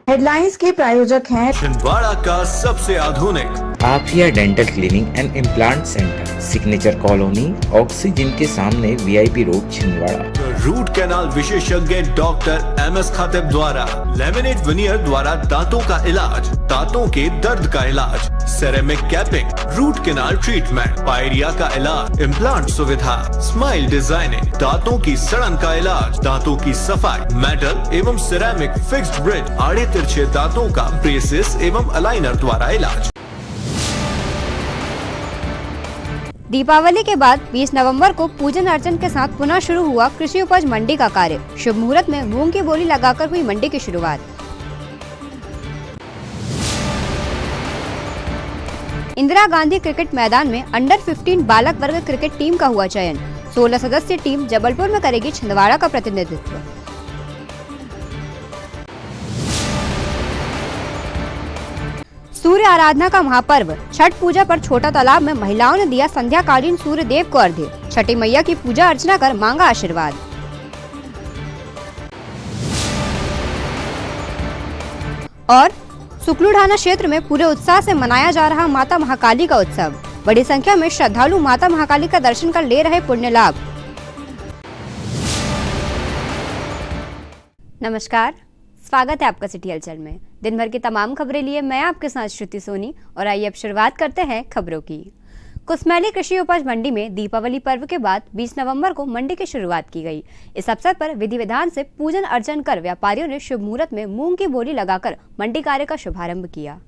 Headlines के प्रायोजक हैं छिंदवाड़ा का सबसे आधुनिक Aafia dental cleaning and implant centre, signature colony, oxygen के सामने, VIP road, Chhindwara. Root canal विशेषज्ञ डॉक्टर एम.एस. खातिब द्वारा लेमिनेट विनियर द्वारा दांतों का इलाज, दांतों के दर्द का इलाज, ceramic capping, root canal treatment, pyorrhoea का इलाज, इम्प्लांट सुविधा, स्माइल डिजाइनिंग, दांतों की सड़न का इलाज, दांतों की सफाई, मेटल एवं सिरेमिक फिक्स्ड ब्रिज, आड़े तिरछे दांतों का ब्रेसेस एवं अलाइनर द्वारा इलाज। दीपावली के बाद 20 नवंबर को पूजन अर्चन के साथ पुनः शुरू हुआ कृषि उपज मंडी का कार्य। शुभ मुहूर्त में मूंग की बोली लगाकर हुई मंडी की शुरुआत। इंदिरा गांधी क्रिकेट मैदान में अंडर 15 बालक वर्ग क्रिकेट टीम का हुआ चयन। 16 सदस्यीय टीम जबलपुर में करेगी छिंदवाड़ा का प्रतिनिधित्व। सूर्य आराधना का महापर्व छठ पूजा पर छोटा तालाब में महिलाओं ने दिया संध्याकालीन सूर्य देव को अर्घ्य। छठी मैया की पूजा अर्चना कर मांगा आशीर्वाद। और सुकलूढाना क्षेत्र में पूरे उत्साह से मनाया जा रहा माता महाकाली का उत्सव। बड़ी संख्या में श्रद्धालु माता महाकाली का दर्शन कर ले रहे पुण्य लाभ। नमस्कार, स्वागत है आपका सिटी हलचल में। दिन भर की तमाम खबरें लिए मैं आपके साथ श्रुति सोनी, और आइए अब शुरुआत करते हैं खबरों की। कुसमैली कृषि उपज मंडी में दीपावली पर्व के बाद 20 नवंबर को मंडी की शुरुआत की गई। इस अवसर पर विधि विधान से पूजन अर्चन कर व्यापारियों ने शुभ मुहूर्त में मूंग की बोली लगाकर मंडी कार्य का शुभारंभ किया।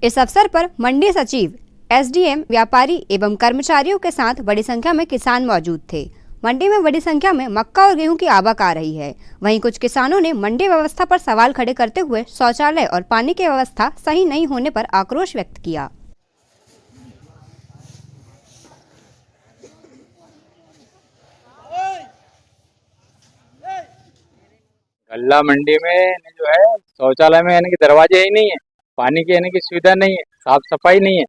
इस अवसर पर मंडी सचिव, एसडीएम, व्यापारी एवं कर्मचारियों के साथ बड़ी संख्या में किसान मौजूद थे। मंडी में बड़ी संख्या में मक्का और गेहूं की आवक आ रही है। वहीं कुछ किसानों ने मंडी व्यवस्था पर सवाल खड़े करते हुए शौचालय और पानी की व्यवस्था सही नहीं होने पर आक्रोश व्यक्त किया। गल्ला मंडी में जो है शौचालय में यानी कि दरवाजे ही नहीं है, पानी की यानी कि सुविधा नहीं है, साफ सफाई नहीं है।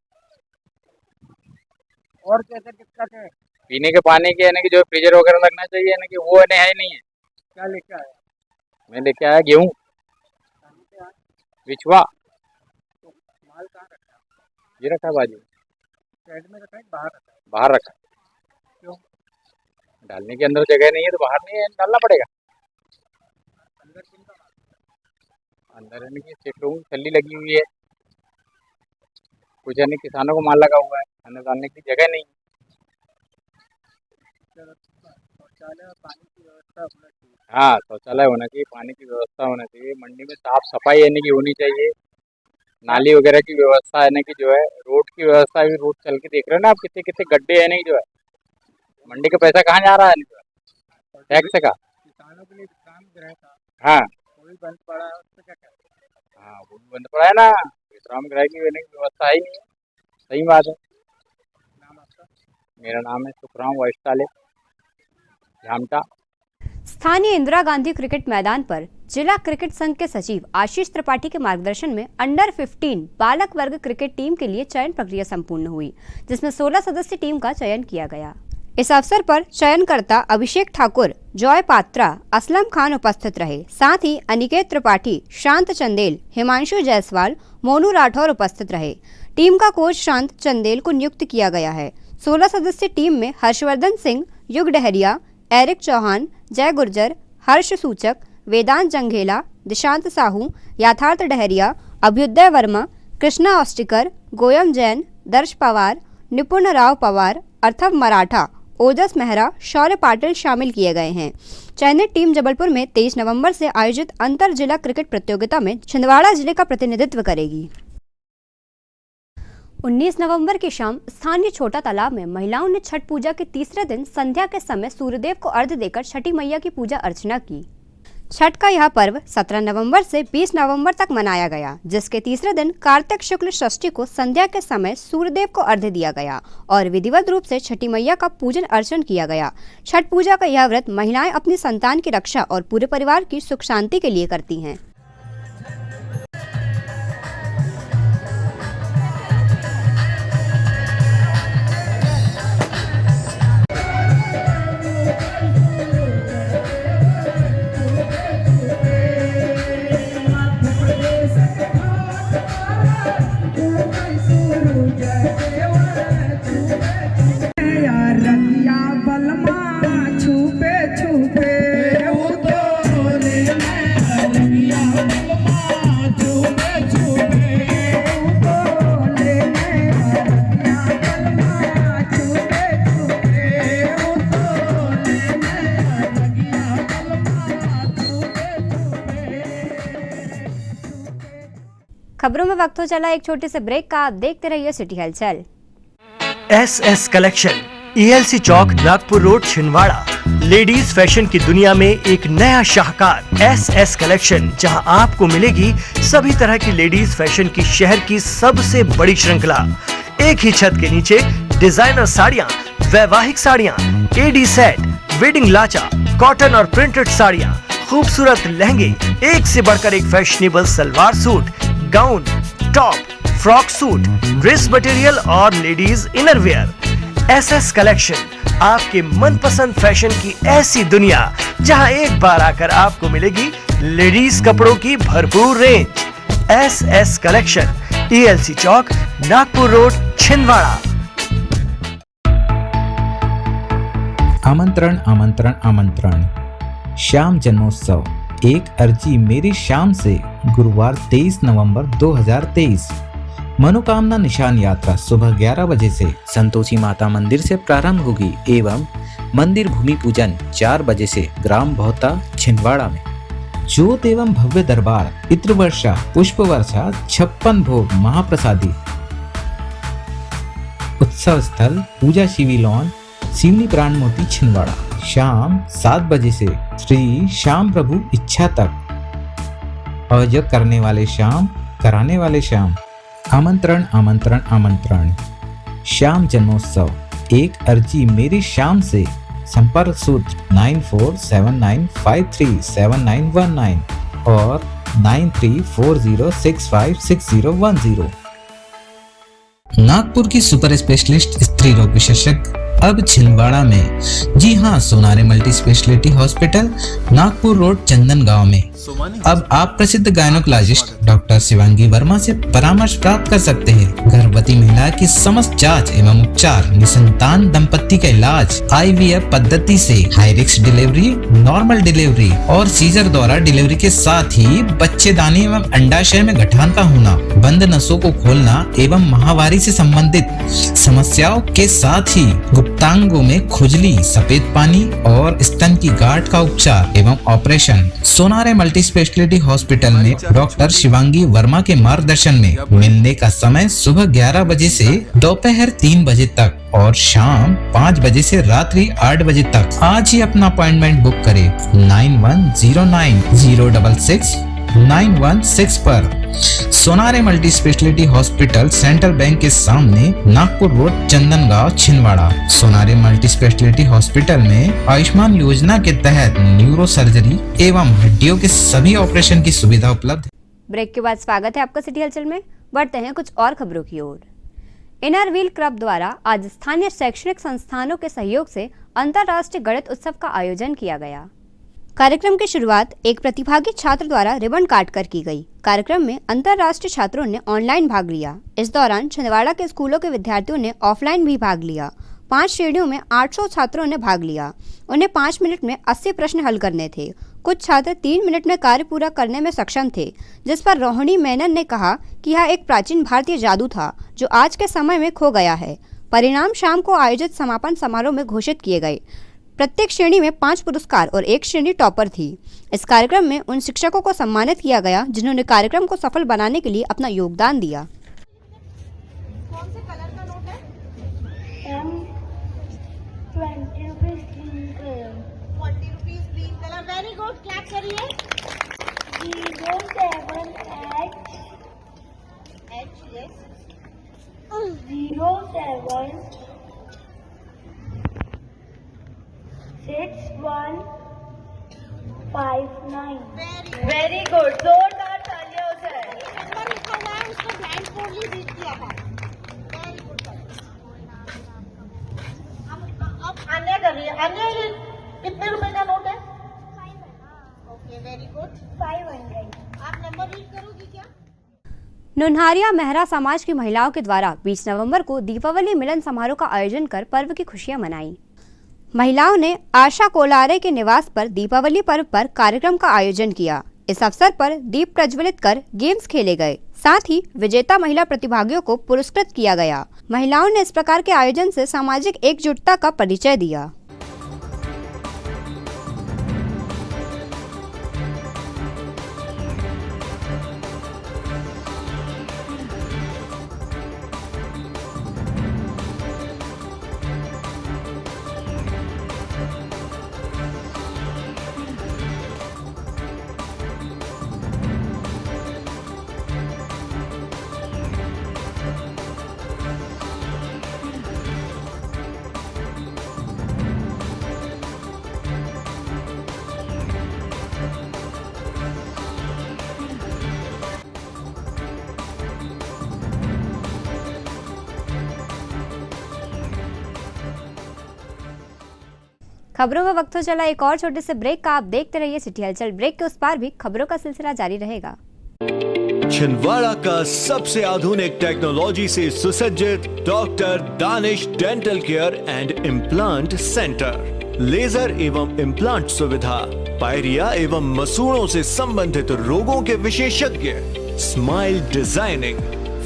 और कैसे दिक्कत है? पीने के पानी के यानी कि जो फ्रीजर वगैरह लगना चाहिए यानी कि वो है ही नहीं है। क्या लेके आया? मैं लेके आया गेहूँ, बिछवा। तो माल कहाँ रखा है? ये रखा है बाजू, साइड में रखा है, बाहर रखा है? बाहर रखा। क्यों? डालने के अंदर जगह नहीं है तो बाहर नहीं है, डालना पड़ेगा। अंदर किनका माल? अंदर यानी कि चेकरों की छल्ली लगी हुई है, कुछ यानी किसानों को माल लगा हुआ है, अंदर डालने की जगह नहीं। शौचालय और पानी की व्यवस्था होना चाहिए। हाँ, शौचालय होना चाहिए, पानी की व्यवस्था होना चाहिए, मंडी में साफ सफाई यानी कि होनी चाहिए, नाली वगैरह की व्यवस्था यानी कि जो है, रोड की व्यवस्था भी, रोड चल के देख रहे हो ना आप कितने कितने गड्ढे है नहीं जो है। मंडी का पैसा कहाँ जा रहा है टैक्स का। किसानों के लिए विश्राम गृह था, हाँ वो भी बंद पड़ा है, उससे क्या करें? हाँ, वो भी बंद पड़ा है ना, विश्राम गृह की व्यवस्था ही नहीं है। सही बात है। नाम आपका? मेरा नाम है सुखराम वैष्टाले झामटा। स्थानीय इंदिरा गांधी क्रिकेट मैदान पर जिला क्रिकेट संघ के सचिव आशीष त्रिपाठी के मार्गदर्शन में अंडर 15 बालक वर्ग क्रिकेट टीम के लिए चयन प्रक्रिया संपूर्ण हुई, जिसमें 16 सदस्यीय टीम का चयन किया गया। इस अवसर पर चयनकर्ता अभिषेक ठाकुर, जॉय पात्रा, असलम खान उपस्थित रहे। साथ ही अनिकेत त्रिपाठी, शांत चंदेल, हिमांशु जायसवाल, मोनू राठौर उपस्थित रहे। टीम का कोच शांत चंदेल को नियुक्त किया गया है। 16 सदस्यीय टीम में हर्षवर्धन सिंह, युग डहरिया, एरिक चौहान, जय गुर्जर, हर्ष सूचक, वेदांत जंघेला, दिशांत साहू, याथार्थ डहरिया, अभ्युदय वर्मा, कृष्णा औष्टिकर, गोयम जैन, दर्श पवार, निपुण राव पवार, अर्थव मराठा, ओजस मेहरा, शौर्य पाटिल शामिल किए गए हैं। चयनित टीम जबलपुर में 23 नवंबर से आयोजित अंतर जिला क्रिकेट प्रतियोगिता में छिंदवाड़ा जिले का प्रतिनिधित्व करेगी। 19 नवंबर की शाम स्थानीय छोटा तालाब में महिलाओं ने छठ पूजा के तीसरे दिन संध्या के समय सूर्यदेव को अर्घ्य देकर छठी मैया की पूजा अर्चना की। छठ का यह पर्व 17 नवंबर से 20 नवंबर तक मनाया गया, जिसके तीसरे दिन कार्तिक शुक्ल षष्ठी को संध्या के समय सूर्यदेव को अर्घ्य दिया गया और विधिवत रूप से छठी मैया का पूजन अर्चन किया गया। छठ पूजा का यह व्रत महिलाएं अपनी संतान की रक्षा और पूरे परिवार की सुख शांति के लिए करती हैं। खबरों में वक्त हो चला एक छोटे से ब्रेक का। आप देखते रहिए city Halchal. SS collection, ELC चौक, Nagpur road, Chhindwara. Ladies fashion की दुनिया में एक नया शाहकार SS कलेक्शन, जहां आपको मिलेगी सभी तरह की लेडीज फैशन की शहर की सबसे बड़ी श्रृंखला। एक ही छत के नीचे डिजाइनर साड़ियां, वैवाहिक साड़ियां, AD सेट, वेडिंग लाचा, कॉटन और प्रिंटेड साड़ियां, खूबसूरत लहंगे, एक से बढ़कर एक fashionable salwar suit, gown, top, frock suit, dress material और लेडीज इनरवेयर। SS कलेक्शन, आपके मनपसंद फैशन की ऐसी दुनिया, जहां एक बार आकर आपको मिलेगी लेडीज कपड़ों की भरपूर रेंज। SS कलेक्शन, ELC चौक, नागपुर रोड, छिंदवाड़ा। आमंत्रण आमंत्रण आमंत्रण। श्याम जन्मोत्सव, एक अर्जी मेरी शाम से, गुरुवार 23 नवंबर 2023। मनोकामना निशान यात्रा सुबह 11 बजे से संतोषी माता मंदिर से प्रारंभ होगी एवं मंदिर भूमि पूजन 4 बजे से ग्राम भौता, छिंदवाड़ा में। ज्योत एवं भव्य दरबार, इत्र वर्षा, पुष्प वर्षा, 56 भोग, महाप्रसादी। उत्सव स्थल पूजा शिवी लॉन, सिवनी प्राण मूर्ति, छिंदवाड़ा। शाम 7 बजे से श्री श्याम प्रभु इच्छा तक। आयोजक करने वाले श्याम, कराने वाले श्याम। आमंत्रण आमंत्रण आमंत्रण। श्याम जन्मोत्सव, एक अर्जी मेरी शाम से, संपर्क सूत्र 9479537919 और 9340656010। नागपुर की सुपर स्पेशलिस्ट स्त्री रोग विशेषज्ञ अब छिंदवाड़ा में। जी हाँ, Sonare multi speciality hospital, Nagpur road, Chandan Gaon में। अब आप प्रसिद्ध गायनोकोलॉजिस्ट डॉक्टर शिवांगी वर्मा से परामर्श प्राप्त कर सकते हैं। गर्भवती महिला की समस्त जांच एवं उपचार, निसंतान दंपत्ति का इलाज, IVF पद्धति से high risk delivery, normal delivery और सीजर द्वारा डिलीवरी के साथ ही बच्चेदानी एवं अंडाशय में गठान का होना, बंद नसों को खोलना एवं माहवारी से संबंधित समस्याओं के साथ ही गुप्तांगों में खुजली, सफेद पानी और स्तन की गांठ का उपचार एवं operation. Sonare multi speciality hospital में डॉक्टर शिवांगी वर्मा के मार्गदर्शन में। मिलने का समय सुबह 11 बजे से दोपहर 3 बजे तक और शाम 5 बजे से रात्रि 8 बजे तक। आज ही अपना अपॉइंटमेंट बुक करें 9109066916 पर। Sonare multi speciality hospital, central bank के सामने, नागपुर रोड, चंदन गांव, Chhindwara. Sonare multi speciality hospital में आयुष्मान योजना के तहत न्यूरो सर्जरी एवं हड्डियों के सभी ऑपरेशन की सुविधा उपलब्ध है। ब्रेक के बाद स्वागत है आपका सिटी हलचल में। बढ़ते हैं कुछ और खबरों की ओर। इनर व्हील क्लब द्वारा आज स्थानीय शैक्षणिक संस्थानों के सहयोग से अंतर्राष्ट्रीय गणित उत्सव का आयोजन किया गया। कार्यक्रम की शुरुआत एक प्रतिभागी छात्र द्वारा रिबन काट कर की गई। कार्यक्रम में अंतर्राष्ट्रीय छात्रों ने ऑनलाइन भाग लिया। इस दौरान छिंदवाड़ा के स्कूलों के विद्यार्थियों ने ऑफलाइन भी भाग लिया। 5 श्रेणियों में 800 छात्रों ने भाग लिया। उन्हें 5 मिनट में 80 प्रश्न हल करने थे। कुछ छात्र 3 मिनट में कार्य पूरा करने में सक्षम थे, जिस पर रोहिणी मेनन ने कहा कि यह एक प्राचीन भारतीय जादू था जो आज के समय में खो गया है। परिणाम शाम को आयोजित समापन समारोह में घोषित किए गए। प्रत्येक श्रेणी में 5 पुरस्कार और 1 श्रेणी टॉपर थी। इस कार्यक्रम में उन शिक्षकों को सम्मानित किया गया जिन्होंने कार्यक्रम को सफल बनाने के लिए अपना योगदान दिया। कौन से कलर का नोट है? 20 rupees green colour. Very good, clap करिए। 07H yes 076159। वेरी गुड, जोरदार तालियां हो जाए। नंबर लिखा हुआ है, उसको ब्लाइंड फोल्डली रीड किया था। Very good. अब अन्य करिए। अन्य कितने रुपए का नोट है? 5 है। Okay, very good. 500। आप नंबर रीड करोगी क्या? नुनहारिया मेहरा समाज की महिलाओं के द्वारा 20 नवंबर को दीपावली मिलन समारोह का आयोजन कर पर्व की खुशियां मनाई। महिलाओं ने आशा कोलारे के निवास पर दीपावली पर्व पर कार्यक्रम का आयोजन किया। इस अवसर पर दीप प्रज्वलित कर गेम्स खेले गए। साथ ही विजेता महिला प्रतिभागियों को पुरस्कृत किया गया। महिलाओं ने इस प्रकार के आयोजन से सामाजिक एकजुटता का परिचय दिया। खबरों में वक्त हो चला एक और छोटे से ब्रेक का। आप देखते रहिए सिटी हलचल। ब्रेक के उस पार भी खबरों का सिलसिला जारी रहेगा। छिंदवाड़ा का सबसे आधुनिक टेक्नोलॉजी से सुसज्जित doctor Danish dental care and implant centre. Laser एवं इम्प्लांट सुविधा, पायरिया एवं मसूड़ों से संबंधित रोगों के विशेषज्ञ, स्माइल डिजाइनिंग,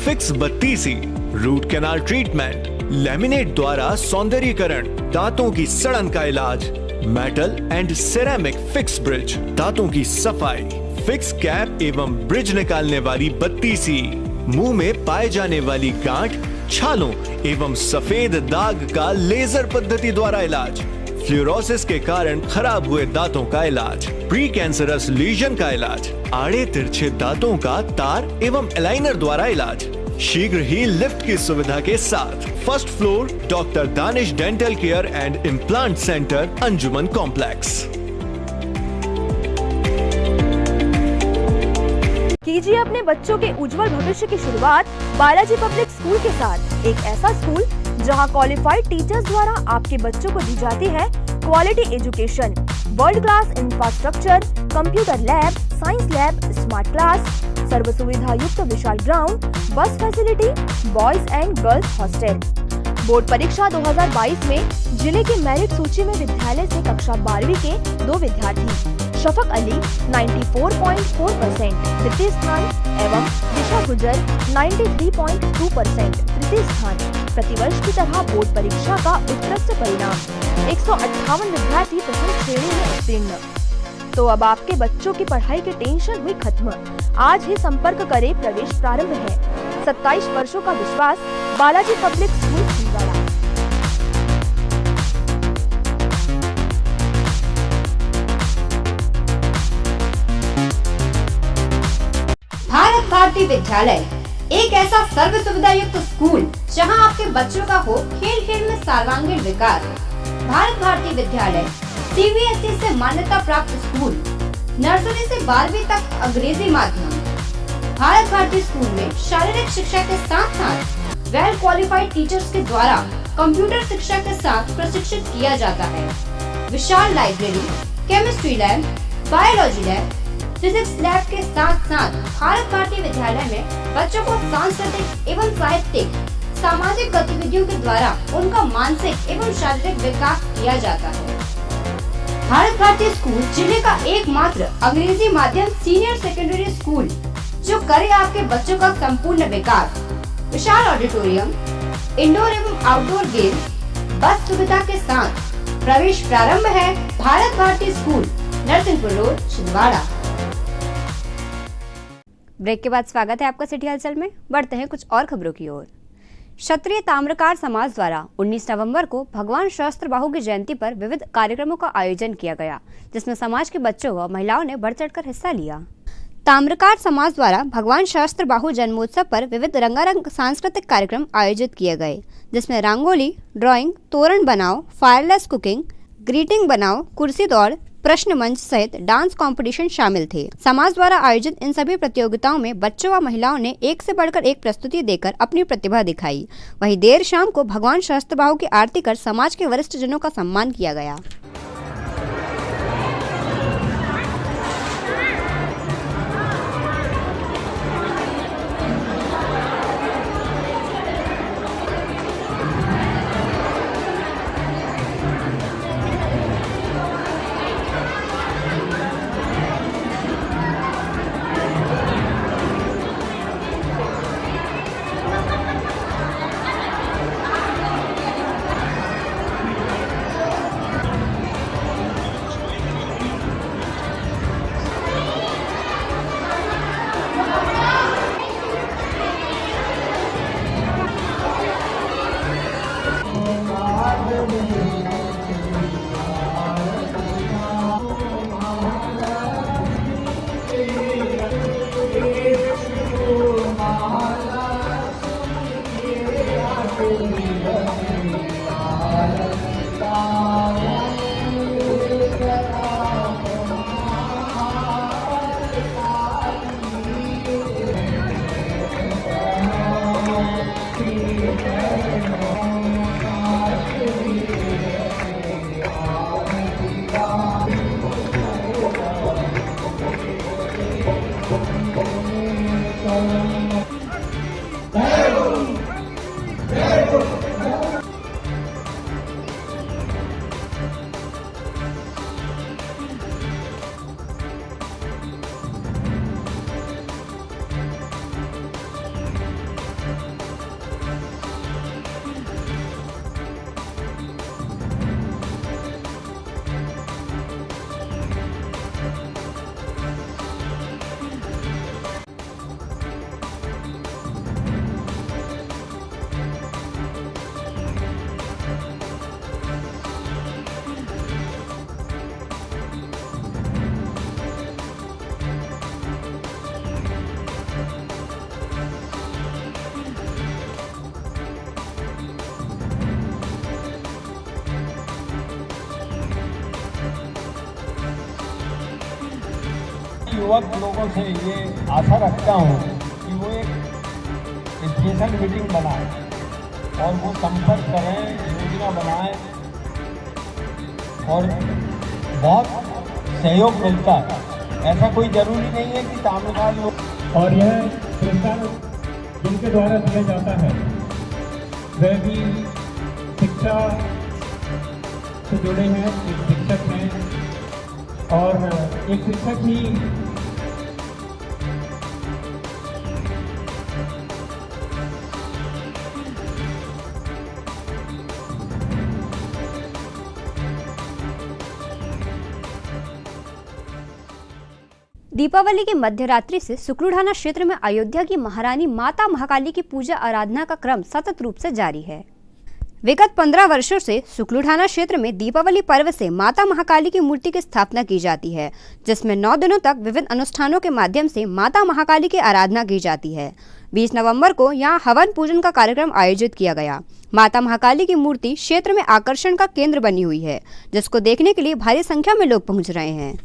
फिक्स बत्तीसी, रूट कैनाल ट्रीटमेंट, लैमिनेट द्वारा सौंदर्यीकरण, दांतों की सड़न का इलाज, metal and ceramic fix bridge, दांतों की सफाई, फिक्स कैप एवं ब्रिज निकालने वाली बत्तीसी, मुंह में पाए जाने वाली गांठ, छालों एवं सफेद दाग का लेजर पद्धति द्वारा इलाज, फ्लोरोसिस के कारण खराब हुए दांतों का इलाज, प्री कैंसरस लीजन का इलाज, आड़े तिरछे दांतों का तार एवं एलाइनर द्वारा इलाज, शीघ्र ही लिफ्ट की सुविधा के साथ। First floor doctor Danish dental care and implant centre, Anjuman complex. कीजिए अपने बच्चों के उज्जवल भविष्य की शुरुआत बालाजी पब्लिक स्कूल के साथ। एक ऐसा स्कूल जहां क्वालिफाइड टीचर्स द्वारा आपके बच्चों को दी जाती है quality education, world class infrastructure, computer lab, science lab, smart class, सर्व सुविधा युक्त विशाल ground, bus facility, boys and girls hostel. Board परीक्षा 2022 में जिले के मेरिट सूची में विद्यालय से कक्षा 12वीं के 2 विद्यार्थी शफक अली 94.4% तृतीय स्थान एवं दिशा गुजर 93.2% तृतीय स्थान। प्रतिवर्ष की तरह बोर्ड परीक्षा का उत्कृष्ट परिणाम 158 विद्यार्थी प्रथम श्रेणी में उत्तीर्ण। तो अब आपके बच्चों की पढ़ाई की टेंशन हुई खत्म। आज ही संपर्क करें, प्रवेश प्रारंभ है। 27 वर्षों का विश्वास, बालाजी पब्लिक स्कूल छिंदवाड़ा। भारत भारती विद्यालय एक ऐसा सर्व सुविधा युक्त स्कूल जहां आपके बच्चों का हो खेल खेल में सर्वांगीण विकास। भारत भारती विद्यालय CBSE से मान्यता प्राप्त स्कूल, नर्सरी से 12वीं तक अंग्रेजी माध्यम। भारत भारती स्कूल में शारीरिक शिक्षा के साथ साथ वेल क्वालिफाइड टीचर्स के द्वारा कंप्यूटर शिक्षा के साथ प्रशिक्षित किया जाता है। विशाल library, chemistry lab, biology lab, physics lab के साथ साथ भारत भारती विद्यालय में बच्चों को सांस्कृतिक एवं साहित्यिक सामाजिक गतिविधियों के द्वारा उनका मानसिक एवं शारीरिक विकास किया जाता है। भारत भारती स्कूल जिले का एकमात्र अंग्रेजी माध्यम सीनियर सेकेंडरी स्कूल जो करे आपके बच्चों का संपूर्ण विकास। विशाल ऑडिटोरियम, इंडोर एवं आउटडोर गेम्स, बस सुविधा के साथ। प्रवेश प्रारंभ है। Bharat Bharati school, Narsinghpur road, Chhindwara. Break के बाद स्वागत है आपका सिटी हलचल में। बढ़ते हैं कुछ और खबरों की ओर। क्षत्रिय ताम्रकार समाज द्वारा 19 नवंबर को भगवान सहस्त्रबाहु की जयंती पर विविध कार्यक्रमों का आयोजन किया गया, जिसमें समाज के बच्चों व महिलाओं ने बढ़ चढ़कर हिस्सा लिया। ताम्रकार समाज द्वारा भगवान सहस्त्रबाहु जन्मोत्सव पर विविध रंगारंग सांस्कृतिक कार्यक्रम आयोजित किए गए, जिसमें रंगोली, ड्राइंग, तोरण बनाओ, फायरलेस कुकिंग, ग्रीटिंग बनाओ, कुर्सी दौड़, प्रश्न मंच सहित डांस कंपटीशन शामिल थे। समाज द्वारा आयोजित इन सभी प्रतियोगिताओं में बच्चों व महिलाओं ने एक से बढ़कर एक प्रस्तुति देकर अपनी प्रतिभा दिखाई। वहीं देर शाम को भगवान सहस्त्रबाहु की आरती कर समाज के वरिष्ठ जनों का सम्मान किया गया। युवक लोगों से ये आशा रखता हूँ कि वो एक स्पेशल मीटिंग बनाए और वो संपर्क करें, योजना बनाएं और बहुत सहयोग मिलता है। ऐसा कोई जरूरी नहीं है कि तामिलनाडु लोग, और यह पुरस्कार जिनके द्वारा दिया जाता है वह भी शिक्षा से जुड़े हैं, एक शिक्षक हैं और एक शिक्षक ही दीपावली की मध्यरात्रि से सुकलूढाना क्षेत्र में अयोध्या की महारानी माता महाकाली की पूजा आराधना का क्रम सतत रूप से जारी है। विगत 15 वर्षों से सुकलूढाना क्षेत्र में दीपावली पर्व से माता महाकाली की मूर्ति की स्थापना की जाती है, जिसमें 9 दिनों तक विभिन्न अनुष्ठानों के माध्यम से माता महाकाली की आराधना की जाती है। 20 नवंबर को यहां हवन पूजन का कार्यक्रम आयोजित किया गया। माता महाकाली की मूर्ति क्षेत्र में आकर्षण का केंद्र बनी हुई है, जिसको देखने के लिए भारी संख्या में लोग पहुँच रहे हैं।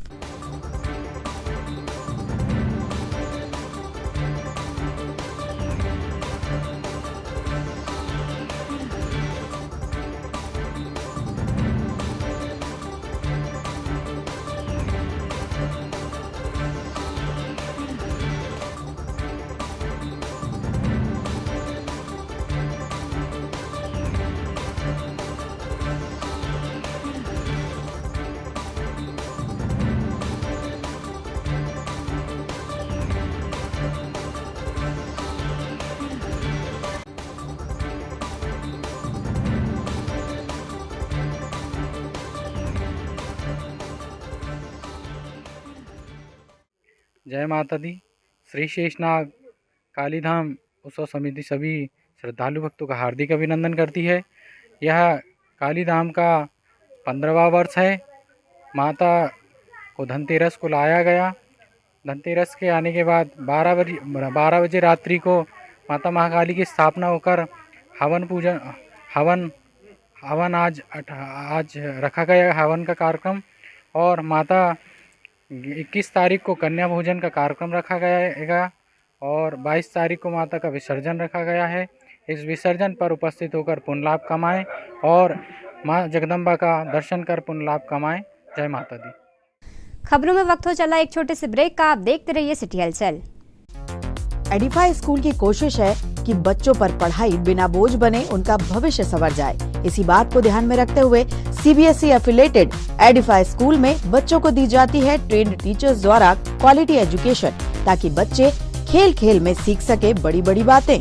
जय माता दी। श्री शेषनाग कालीधाम उत्सव समिति सभी श्रद्धालु भक्तों का हार्दिक अभिनंदन करती है। यह कालीधाम का 15वां वर्ष है। माता को धनतेरस को लाया गया। धनतेरस के आने के बाद 12 बजे रात्रि को माता महाकाली की स्थापना होकर हवन आज रखा गया हवन का कार्यक्रम, और माता 21 तारीख को कन्या भोजन का कार्यक्रम रखा गया और 22 तारीख को माता का विसर्जन रखा गया है। इस विसर्जन पर उपस्थित होकर पुण्य लाभ कमाएं और मां जगदम्बा का दर्शन कर पुण्य लाभ कमाएं। जय माता दी। खबरों में वक्त हो चला एक छोटे से ब्रेक का। आप देखते रहिए सिटी हलचल। एडिफाई स्कूल की कोशिश है कि बच्चों पर पढ़ाई बिना बोझ बने उनका भविष्य संवर जाए। इसी बात को ध्यान में रखते हुए सीबीएसई एफिलेटेड एडिफाई स्कूल में बच्चों को दी जाती है ट्रेंड टीचर्स द्वारा क्वालिटी एजुकेशन, ताकि बच्चे खेल खेल में सीख सके बड़ी बड़ी बातें।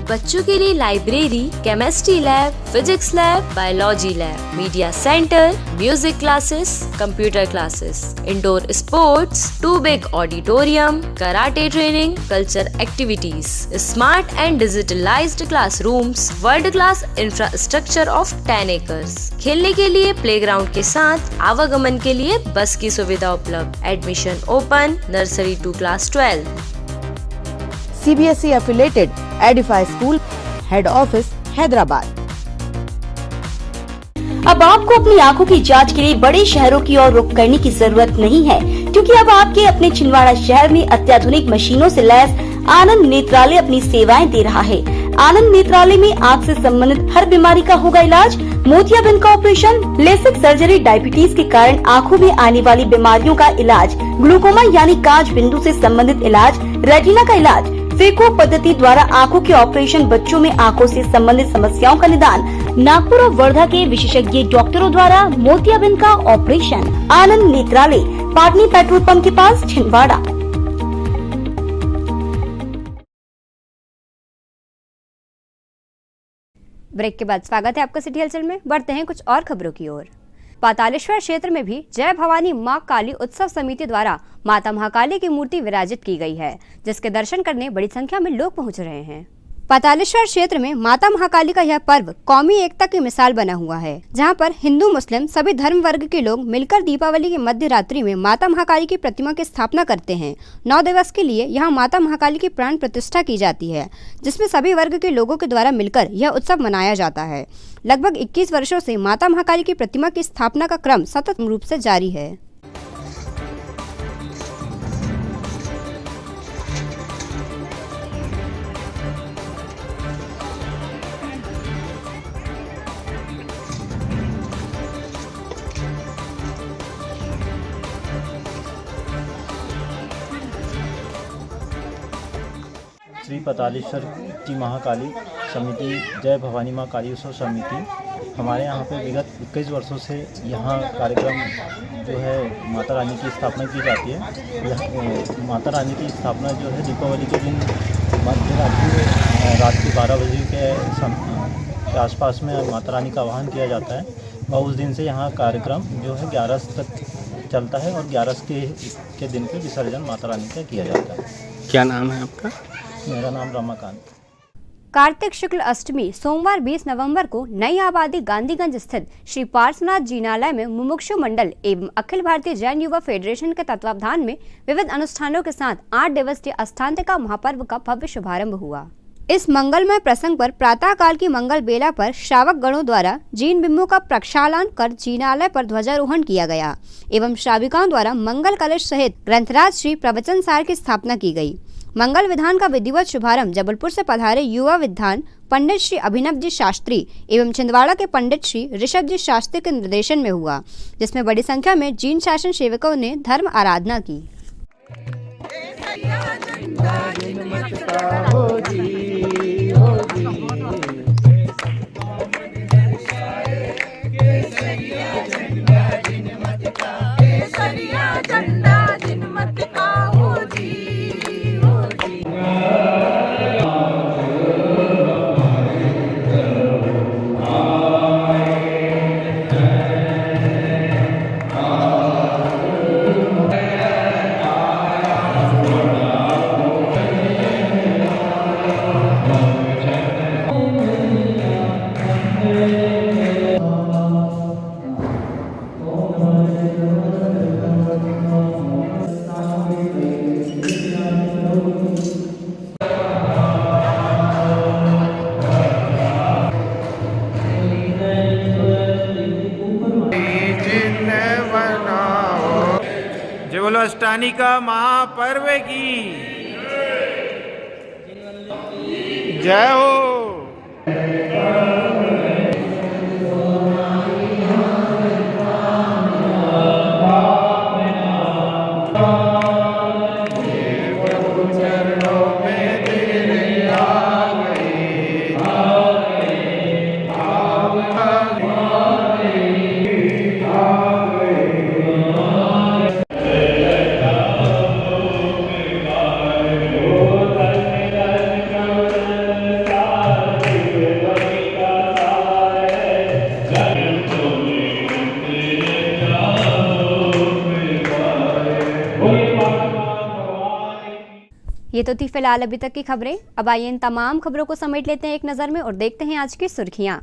बच्चों के लिए library, chemistry lab, physics lab, biology lab, media centre, music classes, computer classes, indoor sports, 2 big auditorium, karate training, culture activities, smart and digitalised classrooms, world class infrastructure of 10 acres. खेलने के लिए प्लेग्राउंड के साथ आवागमन के लिए बस की सुविधा उपलब्ध। Admission open nursery to class 12। CBSE affiliated Edify school, head office Hyderabad. अब आपको अपनी आंखों की जांच के लिए बड़े शहरों की ओर रुख करने की जरूरत नहीं है, क्योंकि अब आपके अपने छिंदवाड़ा शहर में अत्याधुनिक मशीनों से लैस आनंद नेत्रालय अपनी सेवाएं दे रहा है। आनंद नेत्रालय में आँख से संबंधित हर बीमारी का होगा इलाज। मोतियाबिंद का ऑपरेशन, लेसिक सर्जरी, डायबिटीज के कारण आँखों में आने वाली बीमारियों का इलाज, ग्लूकोमा यानी कांच बिंदु से संबंधित इलाज, रेटिना का इलाज, फेको पद्धति द्वारा आँखों के ऑपरेशन, बच्चों में आँखों से संबंधित समस्याओं का निदान, नागपुर और वर्धा के विशेषज्ञ डॉक्टरों द्वारा मोतियाबिंद का ऑपरेशन। आनंद नेत्रालय, पाटनी पेट्रोल पंप के पास, छिंदवाड़ा। ब्रेक के बाद स्वागत है आपका सिटी हलचल में। बढ़ते हैं कुछ और खबरों की ओर। पातालेश्वर क्षेत्र में भी जय भवानी मां काली उत्सव समिति द्वारा माता महाकाली की मूर्ति विराजित की गई है, जिसके दर्शन करने बड़ी संख्या में लोग पहुंच रहे हैं। पातालेश्वर क्षेत्र में माता महाकाली का यह पर्व कौमी एकता की मिसाल बना हुआ है, जहां पर हिंदू मुस्लिम सभी धर्म वर्ग के लोग मिलकर दीपावली की मध्य रात्रि में माता महाकाली की प्रतिमा की स्थापना करते हैं। 9 दिवस के लिए यहां माता महाकाली की प्राण प्रतिष्ठा की जाती है, जिसमें सभी वर्ग के लोगों के द्वारा मिलकर यह उत्सव मनाया जाता है। लगभग 21 वर्षों से माता महाकाली की प्रतिमा की स्थापना का क्रम सतत रूप से जारी है। श्री पातालेश्वर की महाकाली समिति, जय भवानी मां काली उत्सव समिति, हमारे यहाँ पे विगत 21 वर्षों से यहाँ कार्यक्रम जो है माता रानी की स्थापना की जाती है। माता रानी की स्थापना जो है दीपावली के दिन मध्य रात्रि में रात के 12 बजे के आसपास में माता रानी का आवाहन किया जाता है और उस दिन से यहाँ कार्यक्रम जो है 11 तक चलता है और 11 के दिन पे विसर्जन माता रानी का किया जाता है। क्या नाम है आपका? मेरा नाम रमाकांत। कार्तिक शुक्ल अष्टमी सोमवार 20 नवंबर को नई आबादी गांधीगंज स्थित श्री पार्श्वनाथ जिनालय में मुमुक्षु मंडल एवं अखिल भारतीय जैन युवा फेडरेशन के तत्वावधान में विविध अनुष्ठानों के साथ 8 दिवसीय अष्टांतिका महापर्व का भव्य शुभारंभ हुआ। इस मंगलमय प्रसंग पर प्रातः काल की मंगल बेला पर श्रावक गणों द्वारा जीन बिंबों का प्रक्षालन कर जिनालय पर ध्वजारोहण किया गया एवं श्राविकाओं द्वारा मंगल कलश सहित ग्रंथराज श्री प्रवचन सार की स्थापना की गई। मंगल विधान का विधिवत शुभारंभ जबलपुर से पधारे युवा विद्वान पंडित श्री अभिनव जी शास्त्री एवं छिंदवाड़ा के पंडित श्री ऋषभ जी शास्त्री के निर्देशन में हुआ, जिसमें बड़ी संख्या में जीन शासन सेवकों ने धर्म आराधना की। बोलो अष्टानिका महापर्व की जय हो। ये तो थी फिलहाल अभी तक की खबरें। अब आइए इन तमाम खबरों को समेट लेते हैं एक नज़र में और देखते हैं आज की सुर्खियां।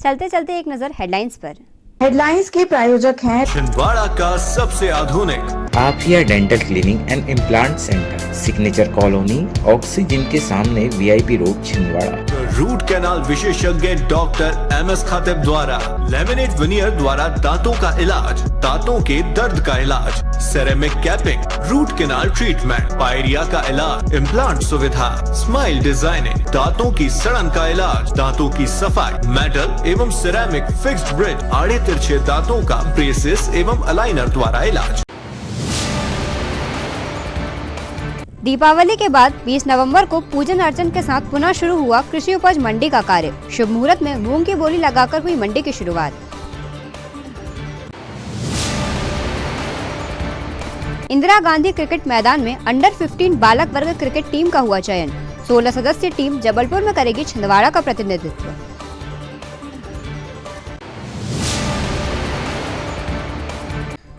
चलते चलते एक नजर हेडलाइंस पर। हेडलाइंस के प्रायोजक हैं छिंदवाड़ा का सबसे आधुनिक Aafia dental clinic and implant centre, signature colony, oxygen के सामने VIP road, Chhindwara. Root canal विशेषज्ञ डॉक्टर MS खातिब द्वारा लेमिनेट विनियर द्वारा दांतों का इलाज, दांतों के दर्द का इलाज, ceramic capping, root canal treatment, pyorrhoea का इलाज, इम्प्लांट सुविधा, स्माइल डिजाइनिंग, दांतों की सड़न का इलाज, दांतों की सफाई, मेटल एवं सिरेमिक फिक्स्ड ब्रिज, आड़े तिरछे दांतों का ब्रेसेस एवं अलाइनर द्वारा इलाज। दीपावली के बाद 20 नवंबर को पूजन अर्चन के साथ पुनः शुरू हुआ कृषि उपज मंडी का कार्य। शुभ मुहूर्त में मूंग की बोली लगाकर हुई मंडी की शुरुआत। इंदिरा गांधी क्रिकेट मैदान में अंडर 15 बालक वर्ग क्रिकेट टीम का हुआ चयन। 16 सदस्यीय टीम जबलपुर में करेगी छिंदवाड़ा का प्रतिनिधित्व।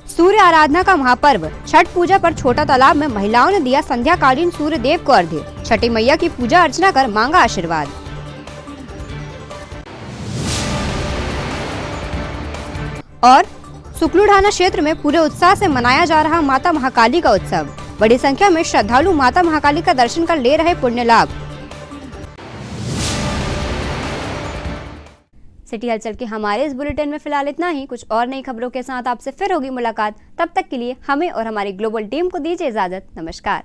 सूर्य आराधना का महापर्व छठ पूजा पर छोटा तालाब में महिलाओं ने दिया संध्याकालीन सूर्य देव को अर्घ्य। छठी मैया की पूजा अर्चना कर मांगा आशीर्वाद। और सुकलूढाना क्षेत्र में पूरे उत्साह से मनाया जा रहा माता महाकाली का उत्सव। बड़ी संख्या में श्रद्धालु माता महाकाली का दर्शन कर ले रहे पुण्य लाभ। सिटी हलचल के हमारे इस बुलेटिन में फिलहाल इतना ही। कुछ और नई खबरों के साथ आपसे फिर होगी मुलाकात। तब तक के लिए हमें और हमारी ग्लोबल टीम को दीजिए इजाजत। नमस्कार।